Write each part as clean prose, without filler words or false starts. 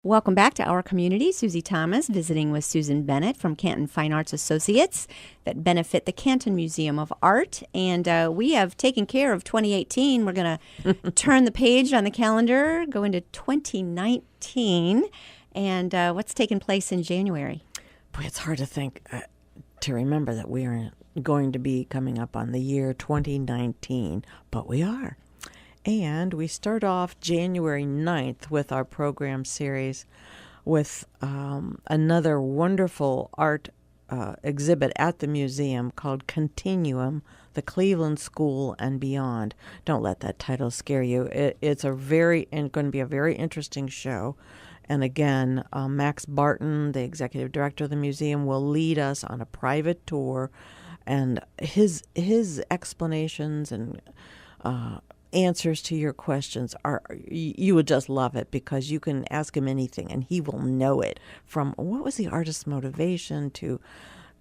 Welcome back to Our Community. Susie Thomas visiting with Susan Bennett from Canton Fine Arts Associates that benefit the Canton Museum of Art. And we have taken care of 2018. We're going to turn the page on the calendar, go into 2019. And what's taken place in January? Boy, it's hard to think, to remember that we are going to be coming up on the year 2019, but we are. And we start off January 9th with our program series with another wonderful art exhibit at the museum called Continuum, the Cleveland School and Beyond. Don't let that title scare you. It's going to be a very interesting show. And again, Max Barton, the executive director of the museum, will lead us on a private tour. And his explanations and answers to your questions you would just love it, because you can ask him anything and he will know it, from what was the artist's motivation to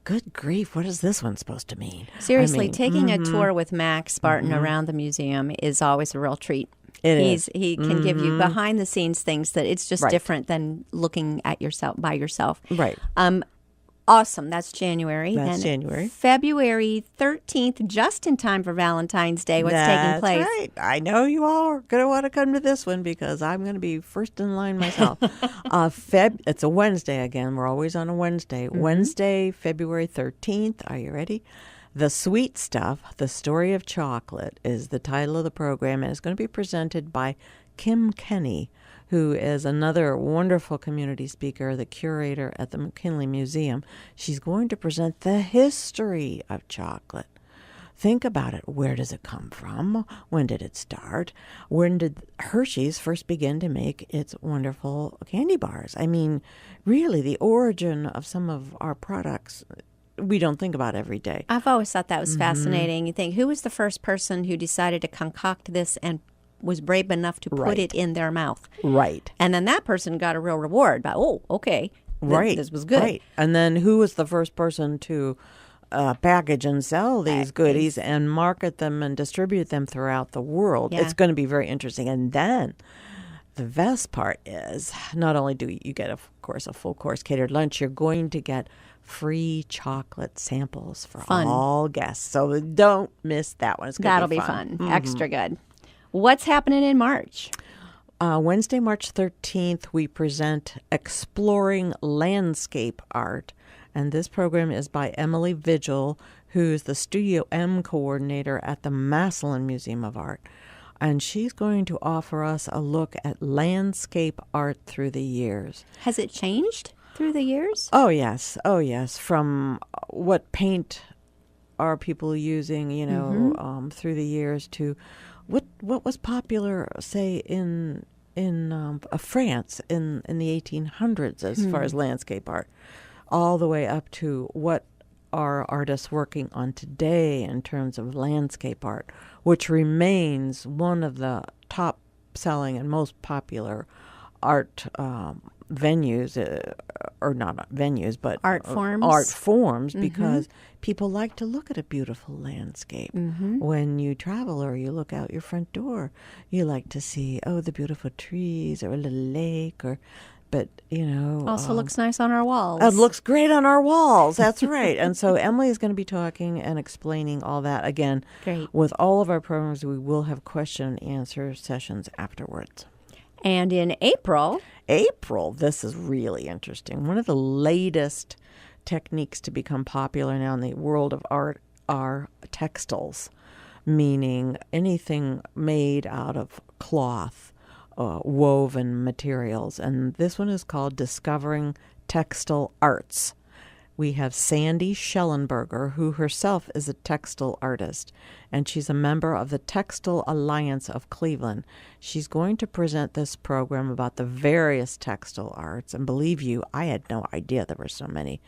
good grief, what is this one supposed to mean? Seriously, taking a tour with Max Barton around the museum is always a real treat. He can give you behind the scenes things that it's just different than looking at yourself by yourself. Right. Awesome. That's January. That's then January. February 13th, just in time for Valentine's Day. What's taking place? That's right. I know you all are going to want to come to this one because I'm going to be first in line myself. It's a Wednesday again. We're always on a Wednesday. Wednesday, February 13th. Are you ready? The Sweet Stuff, The Story of Chocolate is the title of the program, and it's going to be presented by Kim Kenny, who is another wonderful community speaker, the curator at the McKinley Museum. She's going to present the history of chocolate. Think about it. Where does it come from? When did it start? When did Hershey's first begin to make its wonderful candy bars? I mean, really, the origin of some of our products we don't think about every day. I've always thought that was fascinating. You think, who was the first person who decided to concoct this and was brave enough to put it in their mouth? Right. And then that person got a real reward by, this was good. Right. And then who was the first person to package and sell these goodies and market them and distribute them throughout the world? Yeah. It's going to be very interesting. And then the best part is not only do you get, of course, a full course catered lunch, you're going to get free chocolate samples for all guests. So don't miss that one. It's going to be fun. Extra good. What's happening in March? Wednesday, March 13th, we present Exploring Landscape Art. And this program is by Emily Vigil, who's the Studio M coordinator at the Massillon Museum of Art. And she's going to offer us a look at landscape art through the years. Has it changed through the years? Oh, yes. From what paint are people using, through the years to what was popular, say, in France in the 1800s as far as landscape art, all the way up to what are artists working on today in terms of landscape art, which remains one of the top selling and most popular art venues, or not venues, but art forms, because people like to look at a beautiful landscape. When you travel or you look out your front door, you like to see, the beautiful trees or a little lake also looks nice on our walls. It looks great on our walls. That's right. And so Emily is going to be talking and explaining all that. Again, great. With all of our programs, we will have question and answer sessions afterwards. And in April, this is really interesting. One of the latest techniques to become popular now in the world of art are textiles, meaning anything made out of cloth, woven materials. And this one is called Discovering Textile Arts. We have Sandy Schellenberger, who herself is a textile artist, and she's a member of the Textile Alliance of Cleveland. She's going to present this program about the various textile arts. And believe you, I had no idea there were so many.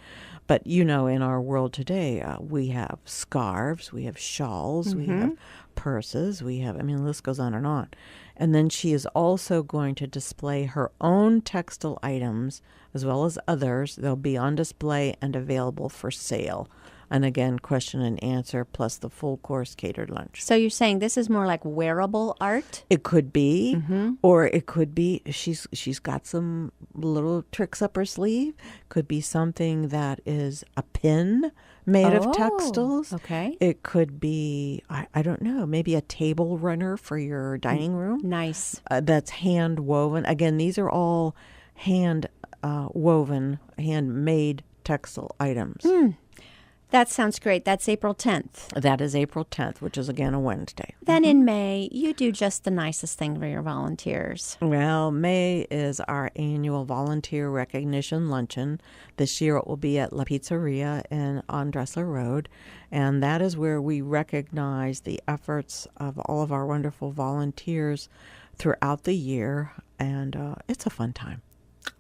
But, in our world today, we have scarves, we have shawls, we have purses, the list goes on and on. And then she is also going to display her own textile items as well as others. They'll be on display and available for sale And again, question and answer plus the full course catered lunch. So you're saying this is more like wearable art? It could be, or it could be she's got some little tricks up her sleeve. Could be something that is a pin made of textiles. Okay. It could be, I don't know, maybe a table runner for your dining room. Nice. That's hand woven. Again, these are all hand woven, handmade textile items. That sounds great. That's April 10th. That is April 10th, which is again a Wednesday. Then in May, you do just the nicest thing for your volunteers. Well, May is our annual volunteer recognition luncheon. This year it will be at La Pizzeria on Dressler Road. And that is where we recognize the efforts of all of our wonderful volunteers throughout the year. And it's a fun time.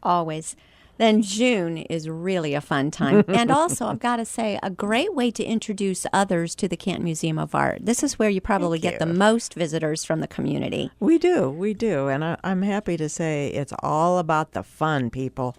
Always. Then June is really a fun time. And also, I've got to say, a great way to introduce others to the Canton Museum of Art. This is where you probably get the most visitors from the community. We do. And I'm happy to say it's all about the fun, people.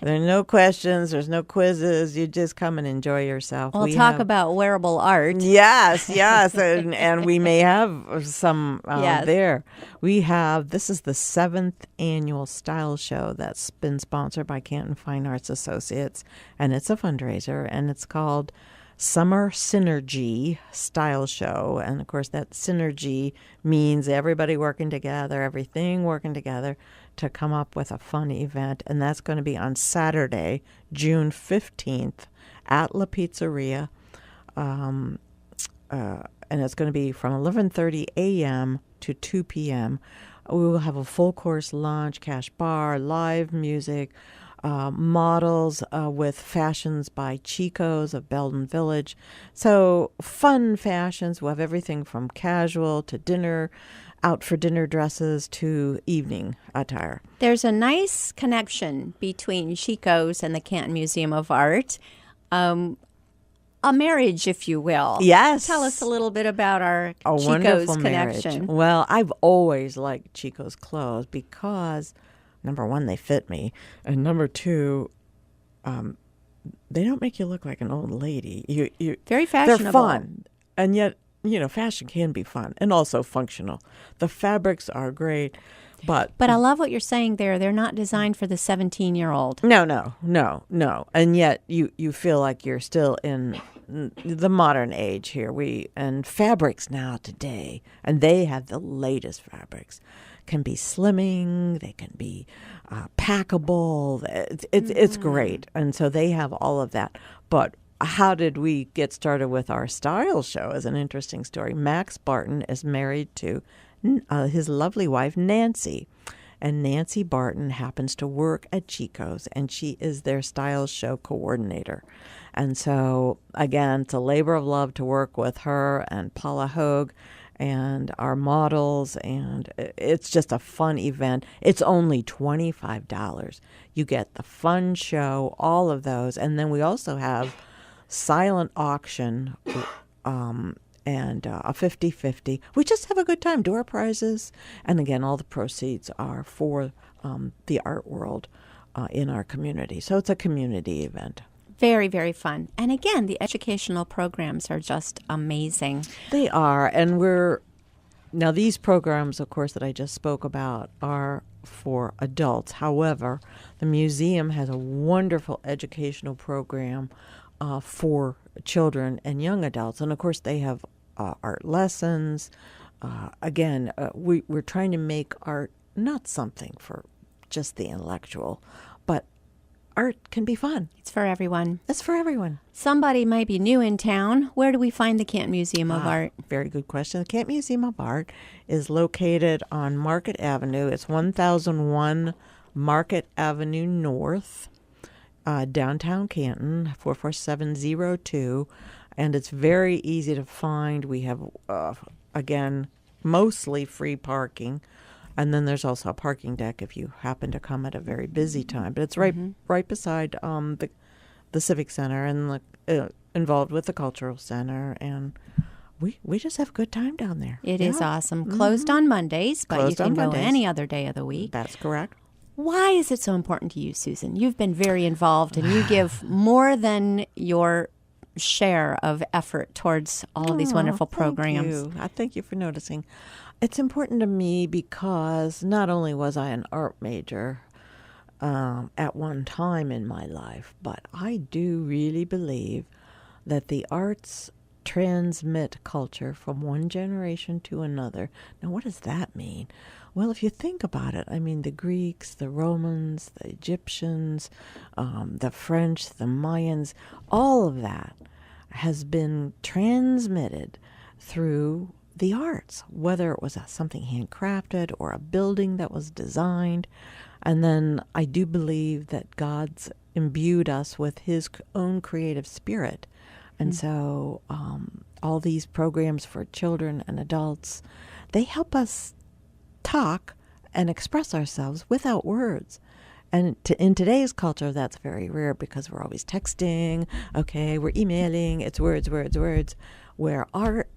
There are no questions. There's no quizzes. You just come and enjoy yourself. We'll talk about wearable art. Yes. and we may have some Yes. there. This is the 7th annual style show that's been sponsored by Canton Fine Arts Associates, and it's a fundraiser, and it's called Summer Synergy Style Show. And of course, that synergy means everybody working together, everything working together to come up with a fun event. And that's going to be on Saturday, June 15th at La Pizzeria. And it's going to be from 11:30 a.m. to 2 p.m. We will have a full course lunch, cash bar, live music, models with fashions by Chico's of Belden Village. So fun fashions. We'll have everything from casual to dinner, out for dinner dresses to evening attire. There's a nice connection between Chico's and the Canton Museum of Art. A marriage, if you will. Yes. Tell us a little bit about our A Chico's wonderful connection. marriage. Well, I've always liked Chico's clothes because, number one, they fit me, and number two, they don't make you look like an old lady. Very fashionable. They're fun, and yet fashion can be fun and also functional. The fabrics are great, but I love what you're saying there. They're not designed for the 17-year-old. No, and yet you feel like you're still in the modern age here. And fabrics now today, and they have the latest fabrics, can be slimming, they can be packable. It's great, and so they have all of that. But how did we get started with our style show is an interesting story. Max Barton is married to his lovely wife, Nancy. And Nancy Barton happens to work at Chico's, and she is their style show coordinator. And so, again, it's a labor of love to work with her and Paula Hogue and our models, and it's just a fun event. It's only $25. You get the fun show, all of those, and then we also have silent auction and a 50-50. We just have a good time, door prizes, and again, all the proceeds are for the art world in our community. So it's a community event. Very, very fun. And again, the educational programs are just amazing. They are, and now these programs, of course, that I just spoke about are for adults. However, the museum has a wonderful educational program for children and young adults. And of course, they have art lessons. We're trying to make art not something for just the intellectual, but art can be fun. It's for everyone. It's for everyone. Somebody might be new in town. Where do we find the Canton Museum of Art? Very good question. The Canton Museum of Art is located on Market Avenue. It's 1001 Market Avenue North, downtown Canton, 44702. And it's very easy to find. We have, again, mostly free parking. And then there's also a parking deck if you happen to come at a very busy time. But it's right beside the Civic Center and involved with the Cultural Center. And we just have a good time down there. It is awesome. Closed on Mondays, but you can go any other day of the week. That's correct. Why is it so important to you, Susan? You've been very involved, and you give more than your share of effort towards all of these wonderful programs. Thank you. I thank you for noticing. It's important to me because not only was I an art major at one time in my life, but I do really believe that the arts transmit culture from one generation to another. Now, what does that mean? Well, if you think about it, I mean, the Greeks, the Romans, the Egyptians, the French, the Mayans, all of that has been transmitted through the arts, whether it was something handcrafted or a building that was designed. And then I do believe that God's imbued us with his own creative spirit. And so all these programs for children and adults, they help us talk and express ourselves without words. And in today's culture, that's very rare because we're always texting. Okay, we're emailing. It's words, words, words. Where art,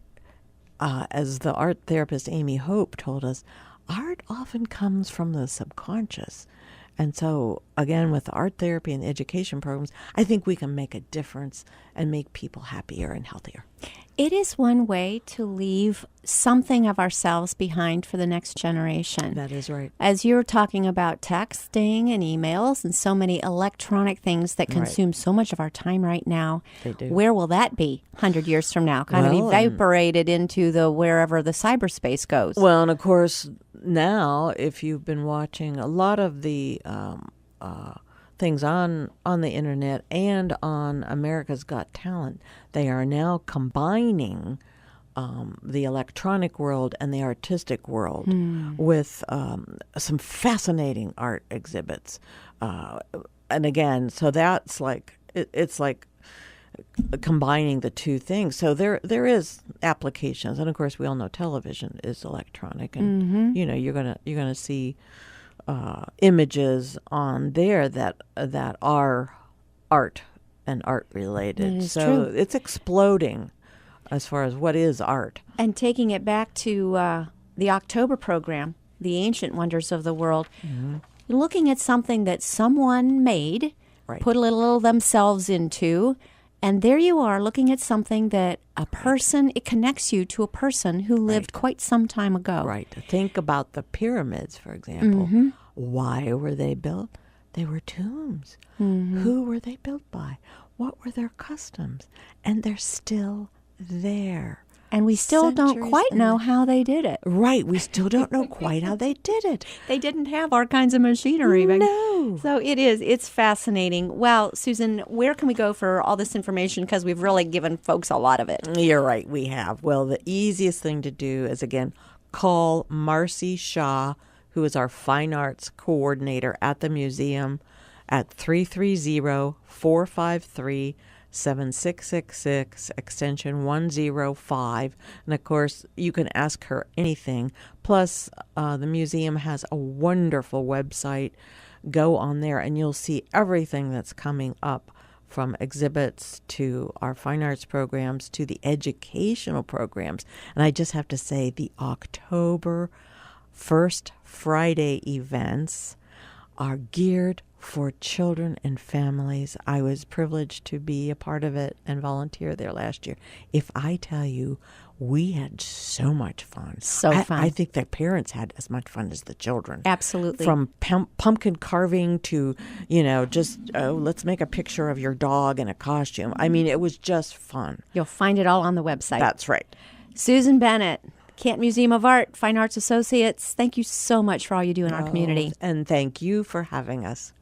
as the art therapist Amy Hope told us, art often comes from the subconscious. And so, again, with the art therapy and education programs, I think we can make a difference and make people happier and healthier. It is one way to leave something of ourselves behind for the next generation. That is right. As you're talking about texting and emails and so many electronic things that consume so much of our time right now, They do. where will that be 100 years from now? Kind of evaporated into the wherever the cyberspace goes. Well, and of course, now, if you've been watching a lot of the things on the internet and on America's Got Talent, they are now combining the electronic world and the artistic world with some fascinating art exhibits. And again, so that's like, it's like combining the two things. So there is applications. And of course, we all know television is electronic. And, you know, you're gonna see images on there that are art and art related. So true. it's exploding as far as what is art. And taking it back to the October program, the Ancient Wonders of the World, looking at something that someone made, put a little themselves into, and there you are looking at something that a person, it connects you to a person who lived quite some time ago. Right. Think about the pyramids, for example. Why were they built? They were tombs. Who were they built by? What were their customs? And they're still there. And we still don't quite know how they did it. Right. We still don't know quite how they did it. They didn't have our kinds of machinery. No. So it's fascinating. Well, Susan, where can we go for all this information? Because we've really given folks a lot of it. You're right. We have. Well, the easiest thing to do is, again, call Marcy Shaw, who is our fine arts coordinator at the museum, at 330-453-7666, extension 105. And of course, you can ask her anything. Plus, the museum has a wonderful website. Go on there and you'll see everything that's coming up, from exhibits to our fine arts programs to the educational programs. And I just have to say, the October First Friday events are geared for children and families. I was privileged to be a part of it and volunteer there last year. If I tell you, we had so much fun. Fun. I think the parents had as much fun as the children. Absolutely. From pumpkin carving to, just, let's make a picture of your dog in a costume. I mean, it was just fun. You'll find it all on the website. That's right. Susan Bennett, Canton Museum of Art, Fine Arts Associates, thank you so much for all you do in our community. And thank you for having us.